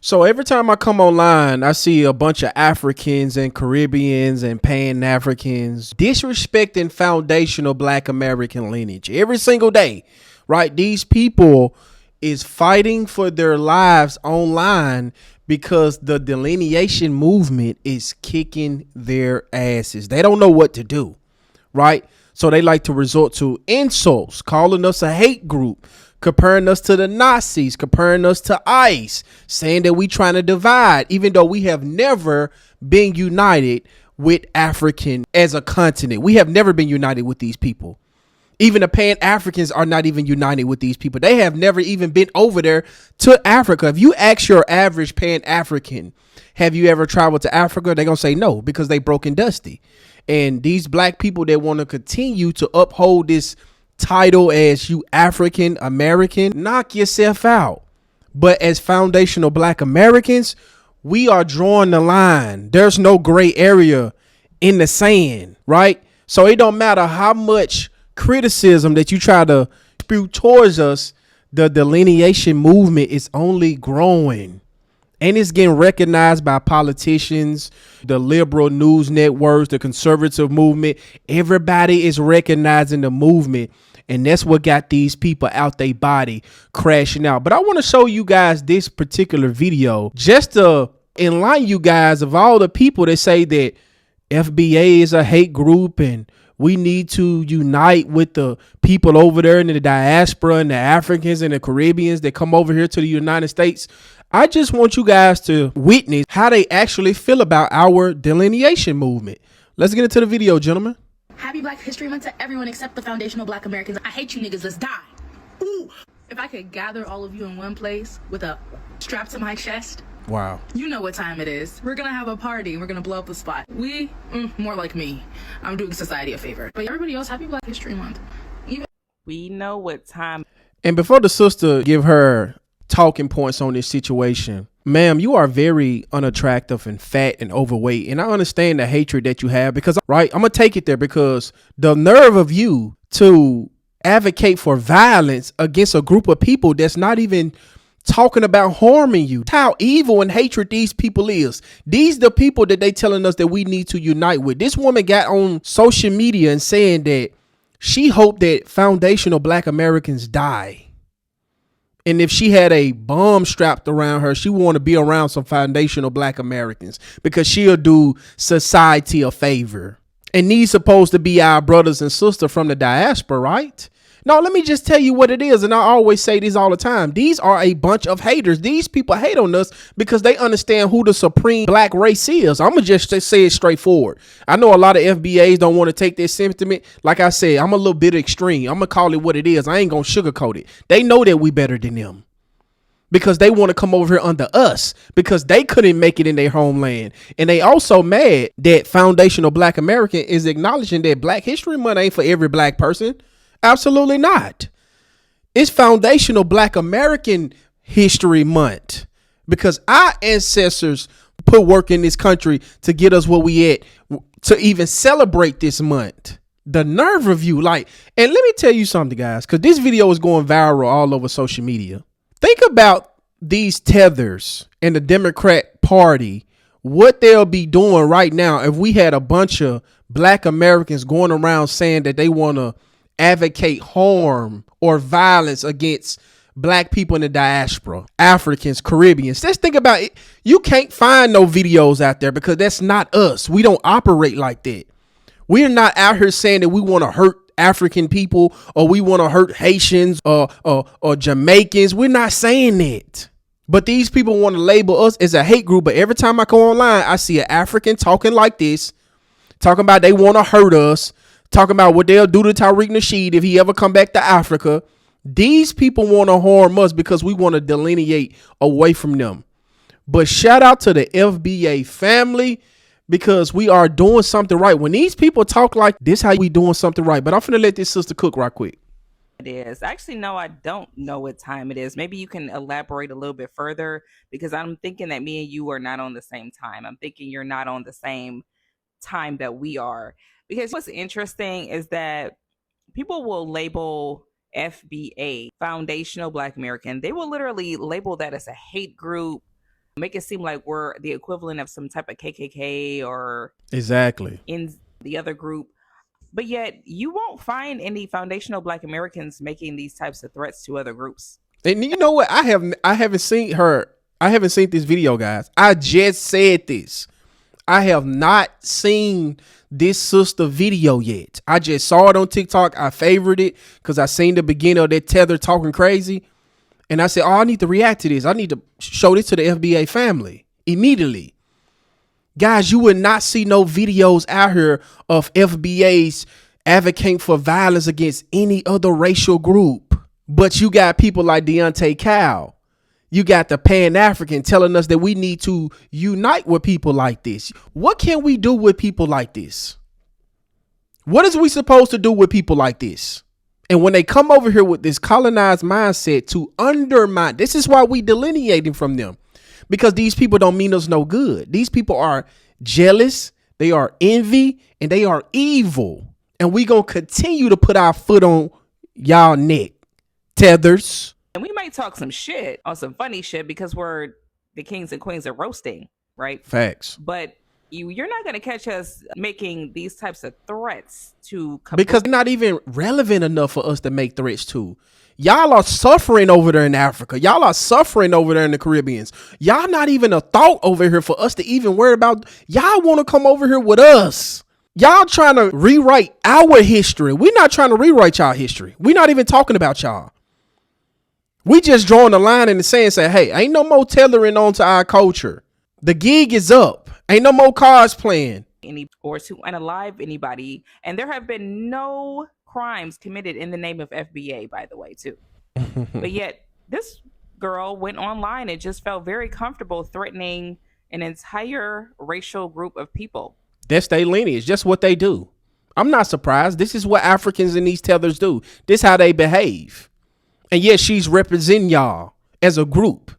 So every time I come online, I see a bunch of Africans and Caribbeans and Pan-Africans disrespecting foundational Black American lineage every single day, right? These people is fighting for their lives online because the delineation movement is kicking their asses. They don't know what to do, right? So they like to resort to insults, calling us a hate group, comparing us to the Nazis, comparing us to ICE, saying that we trying to divide, even though we have never been united with African as a continent. We have never been united with these people. Even the Pan-Africans are not even united with these people. They have never even been over there to Africa. If you ask your average Pan-African, have you ever traveled to Africa? They're going to say no, because they broke and dusty. And these black people that want to continue to uphold this title as you African American, knock yourself out. But as foundational Black Americans, we are drawing the line. There's no gray area in the sand, right? So it don't matter how much criticism that you try to spew towards us, the delineation movement is only growing. And it's getting recognized by politicians, the liberal news networks, the conservative movement. Everybody is recognizing the movement. And that's what got these people out their body crashing out. But I want to show you guys this particular video just to enlighten you guys of all the people that say that FBA is a hate group and we need to unite with the people over there in the diaspora and the Africans and the Caribbeans that come over here to the United States. I just want you guys to witness how they actually feel about our delineation movement. Let's get into the video, gentlemen. Happy Black History Month to everyone except the foundational Black Americans. I hate you niggas. Let's die. Ooh. If I could gather all of you in one place with a strap to my chest. Wow. You know what time it is. We're gonna have a party. We're gonna blow up the spot. More like me. I'm doing society a favor. But everybody else, happy Black History Month. We know what time. And before the sister give her talking points on this situation, ma'am, you are very unattractive and fat and overweight. And I understand the hatred that you have because, right, I'm going to take it there because the nerve of you to advocate for violence against a group of people that's not even talking about harming you. How evil and hatred these people is. These the people that they telling us that we need to unite with. This woman got on social media and saying that she hoped that foundational Black Americans die. And if she had a bomb strapped around her, she want to be around some foundational Black Americans because she'll do society a favor. And these supposed to be our brothers and sisters from the diaspora, right? No, let me just tell you what it is. And I always say this all the time. These are a bunch of haters. These people hate on us because they understand who the supreme Black race is. I'm going to just say it straightforward. I know a lot of FBAs don't want to take this sentiment. Like I said, I'm a little bit extreme. I'm going to call it what it is. I ain't going to sugarcoat it. They know that we better than them because they want to come over here under us because they couldn't make it in their homeland. And they also mad that foundational Black American is acknowledging that Black History Month ain't for every Black person. Absolutely not. It's foundational Black American History Month because our ancestors put work in this country to get us where we at to even celebrate this month. The nerve of you, like, and let me tell you something, guys, because this video is going viral all over social media. Think about these tethers in the Democrat Party, what they'll be doing right now if we had a bunch of Black Americans going around saying that they want to advocate harm or violence against Black people in the diaspora, Africans, Caribbeans. Let's think about it. You can't find no videos out there because that's not us. We don't operate like that. We're not out here saying that we want to hurt African people or we want to hurt Haitians or Jamaicans. We're not saying that. But these people want to label us as a hate group. But every time I go online, I see an African talking like this, talking about they want to hurt us, talking about what they'll do to Tariq Nasheed if he ever come back to Africa. These people want to harm us because we want to delineate away from them. But shout out to the FBA family because we are doing something right. When these people talk like this, how we doing something right. But I'm finna let this sister cook right quick. It is. Actually, no, I don't know what time it is. Maybe you can elaborate a little bit further because I'm thinking that me and you are not on the same time. I'm thinking you're not on the same time that we are. Because what's interesting is that people will label FBA, Foundational Black American. They will literally label that as a hate group, make it seem like we're the equivalent of some type of KKK or Exactly. in the other group. But yet you won't find any foundational Black Americans making these types of threats to other groups. And you know what? I haven't seen her. I haven't seen this video, guys. I just said this. I have not seen this sister video yet. I just saw it on TikTok. I favored it because I seen the beginning of that Tether talking crazy. And I said, oh, I need to react to this. I need to show this to the FBA family immediately. Guys, you would not see no videos out here of FBAs advocating for violence against any other racial group. But you got people like Deontay Cal. You got the Pan-African telling us that we need to unite with people like this. What can we do with people like this? What is we supposed to do with people like this? And when they come over here with this colonized mindset to undermine, this is why we delineating from them. Because these people don't mean us no good. These people are jealous, they are envy, and they are evil. And we gonna continue to put our foot on y'all neck. Tethers. And we might talk some shit on some funny shit because we're the kings and queens of roasting, right? Facts. But you're not going to catch us making these types of threats to because they're not even relevant enough for us to make threats to. Y'all are suffering over there in Africa. Y'all are suffering over there in the Caribbeans. Y'all not even a thought over here for us to even worry about. Y'all want to come over here with us. Y'all trying to rewrite our history. We're not trying to rewrite y'all history. We're not even talking about y'all. We just drawing the line in the sand, say, hey, ain't no more tailoring onto our culture. The gig is up. Ain't no more cards playing. Or to unalive anybody. And there have been no crimes committed in the name of FBA, by the way, too. But yet this girl went online and just felt very comfortable threatening an entire racial group of people. That's their lineage. Just what they do. I'm not surprised. This is what Africans in these tethers do. This is how they behave. And yes, she's representing y'all as a group.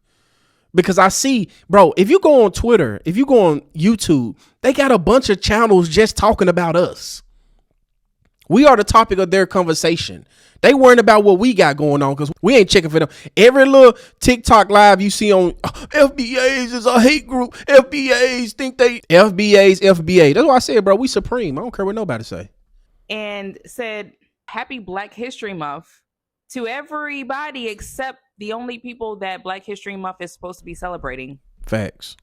Because I see, bro, if you go on Twitter, if you go on YouTube, they got a bunch of channels just talking about us. We are the topic of their conversation. They worrying about what we got going on because we ain't checking for them. Every little TikTok live you see on FBAs is a hate group. FBAs think they FBA. That's why I said, bro, we supreme. I don't care what nobody say. And said, happy Black History Month to everybody except the only people that Black History Month is supposed to be celebrating. Facts.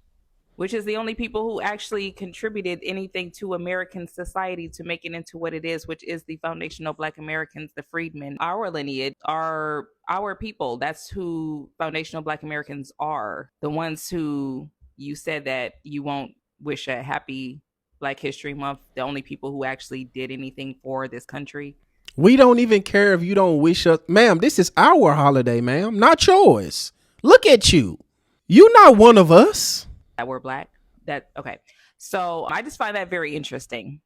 Which is the only people who actually contributed anything to American society to make it into what it is, which is the foundational Black Americans, the freedmen. Our lineage are our people. That's who foundational Black Americans are. The ones who you said that you won't wish a happy Black History Month. The only people who actually did anything for this country. We don't even care if you don't wish us. Ma'am, this is our holiday, ma'am, not yours. Look at you. You're not one of us. That we're Black. Okay. So I just find that very interesting.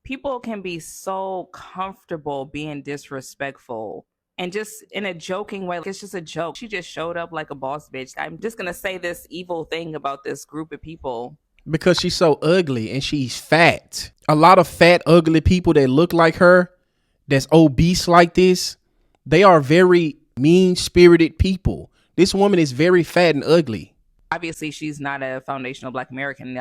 People can be so comfortable being disrespectful and just in a joking way. Like it's just a joke. She just showed up like a boss bitch. I'm just going to say this evil thing about this group of people. Because she's so ugly and she's fat. A lot of fat, ugly people that look like her, that's obese like this, they are very mean-spirited people. This woman is very fat and ugly. Obviously, she's not a foundational Black American.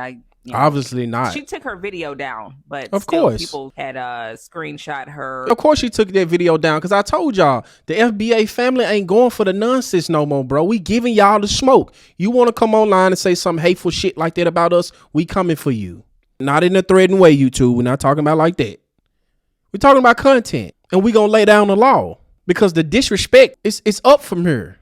Obviously not. She took her video down, but of course people had screenshot her. Of course she took that video down because I told y'all the FBA family ain't going for the nonsense no more, bro. We giving y'all the smoke. You want to come online and say some hateful shit like that about us? We coming for you. Not in a threatening way, YouTube. We're not talking about like that. We're talking about content, and we're going to lay down the law because the disrespect is up from here.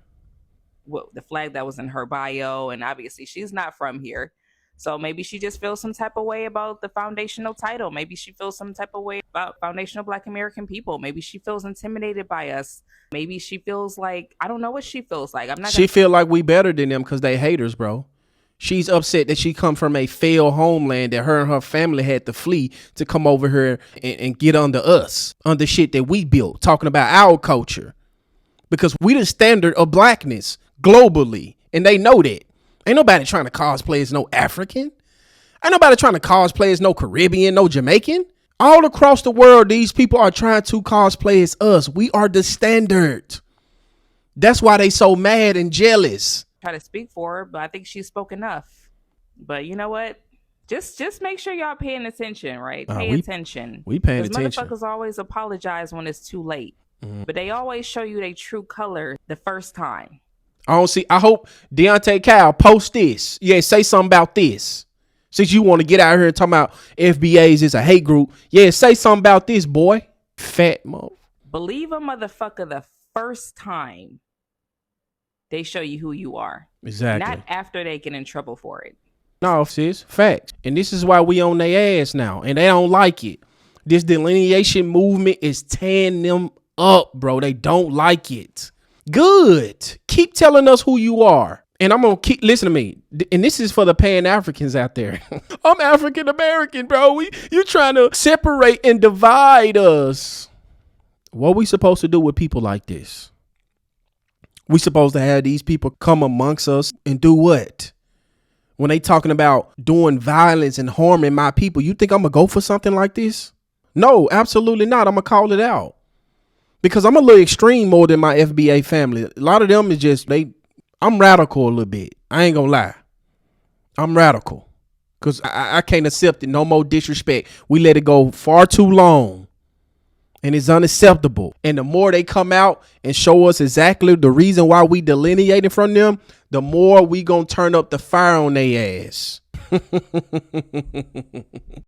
Well, the flag that was in her bio, and obviously she's not from here. So maybe she just feels some type of way about the foundational title. Maybe she feels some type of way about foundational Black American people. Maybe she feels intimidated by us. Maybe she feels like, I don't know what she feels like. She feel like we better than them because they haters, bro. She's upset that she come from a failed homeland that her and her family had to flee to come over here and get under us, under shit that we built, talking about our culture. Because we the standard of Blackness globally, and they know that. Ain't nobody trying to cosplay as no African. Ain't nobody trying to cosplay as no Caribbean, no Jamaican. All across the world, these people are trying to cosplay as us. We are the standard. That's why they so mad and jealous. try to speak for her, but I think she spoke enough. But you know what? Just make sure y'all paying attention, right? Pay attention. We paying Because attention. motherfuckers always apologize when it's too late. But they always show you their true color the first time. I hope Deontay Cal post this. Yeah, say something about this. Since you want to get out here and talk about FBAs is a hate group. Yeah, say something about this, boy. Fat mo. Believe a motherfucker the first time they show you who you are. Exactly. Not after they get in trouble for it. No, sis, facts. And this is why we on their ass now, and they don't like it. This delineation movement is tearing them up, bro. They don't like it. Good. Keep telling us who you are. And I'm going to keep, listen to me. And this is for the Pan-Africans out there. I'm African-American, bro. You trying to separate and divide us. What we supposed to do with people like this? We supposed to have these people come amongst us and do what? When they talking about doing violence and harming my people, you think I'm going to go for something like this? No, absolutely not. I'm going to call it out. Because I'm a little extreme more than my FBA family. A lot of them is just, I'm radical a little bit. I ain't going to lie. I'm radical. Because I can't accept it. No more disrespect. We let it go far too long. And it's unacceptable. And the more they come out and show us exactly the reason why we delineating from them, the more we gonna turn up the fire on their ass.